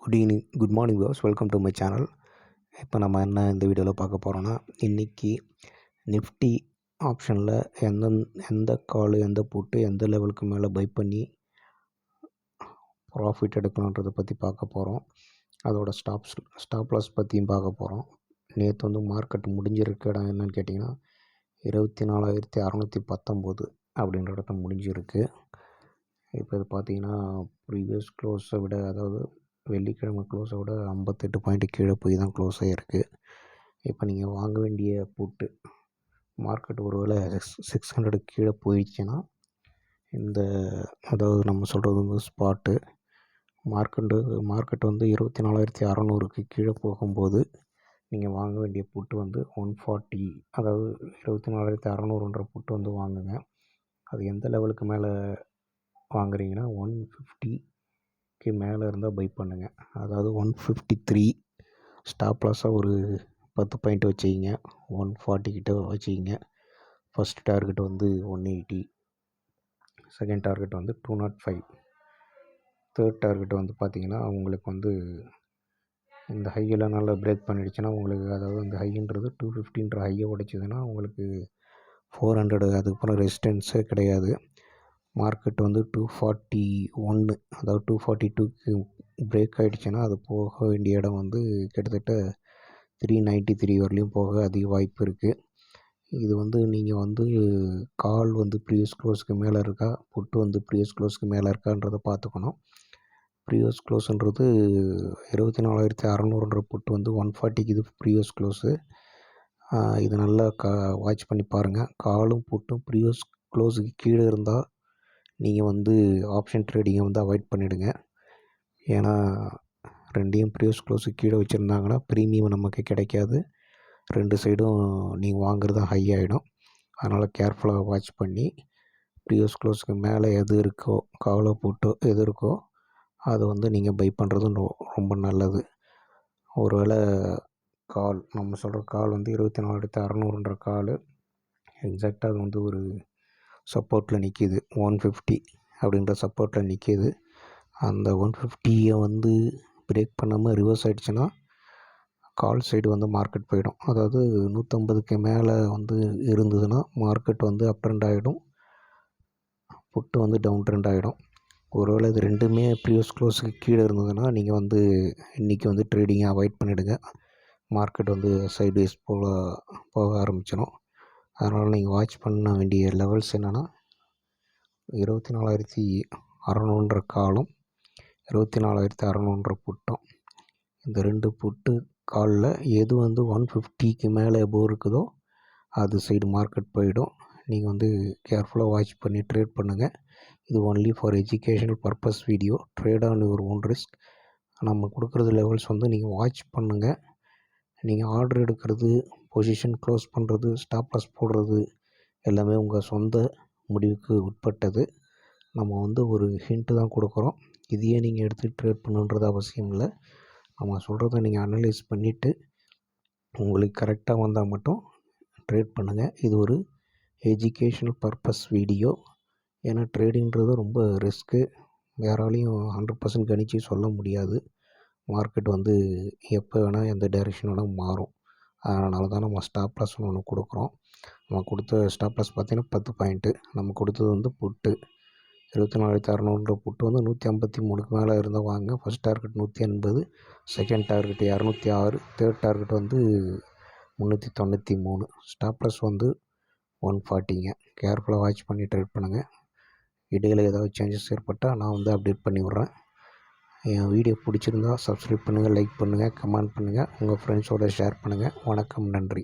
Good morning viewers, welcome to my channel. இப்போ நம்ம என்ன இந்த வீடியோவில் பார்க்க போகிறோன்னா, இன்றைக்கி நிஃப்டி ஆப்ஷனில் எந்த கால் எந்த புட்டு எந்த லெவலுக்கு மேலே பை பண்ணி ப்ராஃபிட் எடுக்கணுன்றதை பற்றி பார்க்க போகிறோம். அதோட ஸ்டாப் லாஸ் பற்றியும் பார்க்க போகிறோம். நேற்று மார்க்கெட் முடிஞ்சிருக்க இடம் என்னன்னு கேட்டிங்கன்னா 24,619 அப்படின்ற இடத்த முடிஞ்சிருக்கு. இப்போ இது பார்த்திங்கன்னா ப்ரீவியஸ் க்ளோஸை விட, அதாவது வெள்ளிக்கிழமை க்ளோஸை விட 58 பாயிண்ட்டு கீழே போய் தான் க்ளோஸ் ஆகிருக்கு. இப்போ நீங்கள் வாங்க வேண்டிய புட்டு மார்க்கெட் ஒருவேளை 600 கீழே போயிடுச்சுன்னா, அதாவது நம்ம சொல்கிறது ஸ்பாட்டு மார்க்கெட் 24,600க்கு கீழே போகும்போது நீங்கள் வாங்க வேண்டிய புட்டு 140, அதாவது 24,600ன்ற புட்டு வாங்குங்க. அது எந்த லெவலுக்கு மேலே வாங்குறீங்கன்னா 150க்கு மேலே இருந்தால் பை பண்ணுங்கள். அதாவது 153 ஸ்டாப் லாஸாக ஒரு 10 பாயிண்ட் வச்சுக்கிங்க. 140 கிட்ட வச்சுக்கிங்க. First target 180, second target 205, third target பார்த்திங்கன்னா உங்களுக்கு இந்த ஹையெல்லாம் நல்லா பிரேக் பண்ணிடுச்சுன்னா உங்களுக்கு, அதாவது அந்த ஹைன்றது 250ன்ற ஹையை உடைச்சிதுன்னா உங்களுக்கு 400, அதுக்கப்புறம் ரெசிஸ்டன்ஸே கிடையாது. மார்க்கெட் 241, அதாவது 242க்கு பிரேக் ஆகிடுச்சுன்னா அது போக வேண்டிய இடம் கிட்டத்தட்ட 393 வரலையும் போக அதிக வாய்ப்பு இருக்குது. இது நீங்கள் கால் ப்ரீவியஸ் க்ளோஸ்க்கு மேலே இருக்கா, புட்டு ப்ரீவியஸ் க்ளோஸ்க்கு மேலே இருக்கான்றதை பார்த்துக்கணும். ப்ரீவியஸ் க்ளோஸுன்றது 24,600ன்ற புட்டு 140க்கு இது ப்ரீவியஸ் க்ளோஸு. இது நல்லா வாட்ச் பண்ணி பாருங்கள். காலும் புட்டும் ப்ரீவியஸ் க்ளோஸுக்கு கீழே இருந்தால் நீங்கள் ஆப்ஷன் ட்ரேடிங்கை அவாய்ட் பண்ணிவிடுங்க. ஏன்னா ரெண்டையும் ப்ரீவியஸ் க்ளோஸுக்கு கீழே வச்சுருந்தாங்கன்னா ப்ரீமியம் நமக்கு கிடைக்காது. ரெண்டு சைடும் நீங்கள் வாங்குறது ஹை ஆகிடும். அதனால் கேர்ஃபுல்லாக வாட்ச் பண்ணி ப்ரீவியஸ் க்ளோஸுக்கு மேலே எது இருக்கோ, காலோ புட்டோ எது இருக்கோ அது நீங்கள் பை பண்ணுறது ரொம்ப நல்லது. ஒருவேளை கால் நம்ம சொல்கிற கால் 24,600ன்ற கால் எக்ஸாக்டாக அது ஒரு சப்போர்ட்டில் நிற்கிது. 150 அப்படின்ற சப்போர்ட்டில் நிற்கிது. அந்த 150யை பிரேக் பண்ணாமல் ரிவர்ஸ் ஆகிடுச்சுன்னா கால் சைடு மார்க்கெட் போயிடும். அதாவது 150க்கு மேலே இருந்ததுன்னா மார்க்கெட் அப் ட்ரெண்ட் ஆகிடும், புட்டு டவுன் ட்ரெண்ட் ஆகிடும். ஒருவேளை இது ரெண்டுமே ப்ரீவியஸ் க்ளோஸுக்கு கீழே இருந்ததுன்னா நீங்கள் இன்றைக்கி ட்ரேடிங்கை அவாய்ட் பண்ணிவிடுங்க. மார்க்கெட் சைட்வேஸ் போக ஆரம்பிச்சிடும். அதனால் நீங்கள் வாட்ச் பண்ண வேண்டிய லெவல்ஸ் என்னென்னா 24,600ன்ற காலும் 24,600ன்ற புட்டும். இந்த ரெண்டு புட்டு காலில் எது 150க்கு மேலே எபோவ் இருக்குதோ அது சைடு மார்க்கெட் போயிடும். நீங்கள் கேர்ஃபுல்லாக வாட்ச் பண்ணி ட்ரேட் பண்ணுங்கள். இது only for educational purpose video. Trade on your own risk. நம்ம கொடுக்குறது லெவல்ஸ் நீங்கள் வாட்ச் பண்ணுங்கள். நீங்கள் ஆர்டர் எடுக்கிறது, பொசிஷன் க்ளோஸ் பண்ணுறது, ஸ்டாப் லாஸ் போடுறது எல்லாமே உங்கள் சொந்த முடிவுக்கு உட்பட்டது. நம்ம ஒரு ஹிண்ட்டு தான் கொடுக்குறோம். இதையே நீங்கள் எடுத்து ட்ரேட் பண்ணுன்றது அவசியம் இல்லை. நம்ம சொல்கிறத நீங்கள் அனலைஸ் பண்ணிவிட்டு உங்களுக்கு கரெக்டாக வந்தால் மட்டும் ட்ரேட் பண்ணுங்கள். இது ஒரு எஜுகேஷ்னல் பர்பஸ் வீடியோ. ஏன்னா ட்ரேடிங்கிறது ரொம்ப ரிஸ்க்கு. யாராலையும் 100% கணிச்சு சொல்ல முடியாது. மார்க்கெட் எப்போ வேணால் எந்த டைரெக்ஷன் வேணால் மாறும். அதனால தான் நம்ம ஸ்டாப் லாஸ்னு ஒன்று கொடுக்குறோம். நம்ம கொடுத்த ஸ்டாப் லாஸ் பார்த்திங்கன்னா 10 பாயிண்ட்டு. நம்ம கொடுத்தது புட்டு 24,600ன்ற புட்டு 153க்கு மேலே இருந்தால் வாங்க. First target 180, second target 206, third target 393, stop loss 140ங்க. கேர்ஃபுல்லாக வாட்ச் பண்ணி ட்ரேட் பண்ணுங்கள். இடையில் ஏதாவது சேஞ்சஸ் ஏற்பட்டால் நான் அப்டேட் பண்ணி விட்றேன். என் வீடியோ பிடிச்சிருந்தால் சப்ஸ்கிரைப் பண்ணுங்கள், லைக் பண்ணுங்கள், கமெண்ட் பண்ணுங்கள், உங்கள் ஃப்ரெண்ட்ஸோடு ஷேர் பண்ணுங்கள். வணக்கம், நன்றி.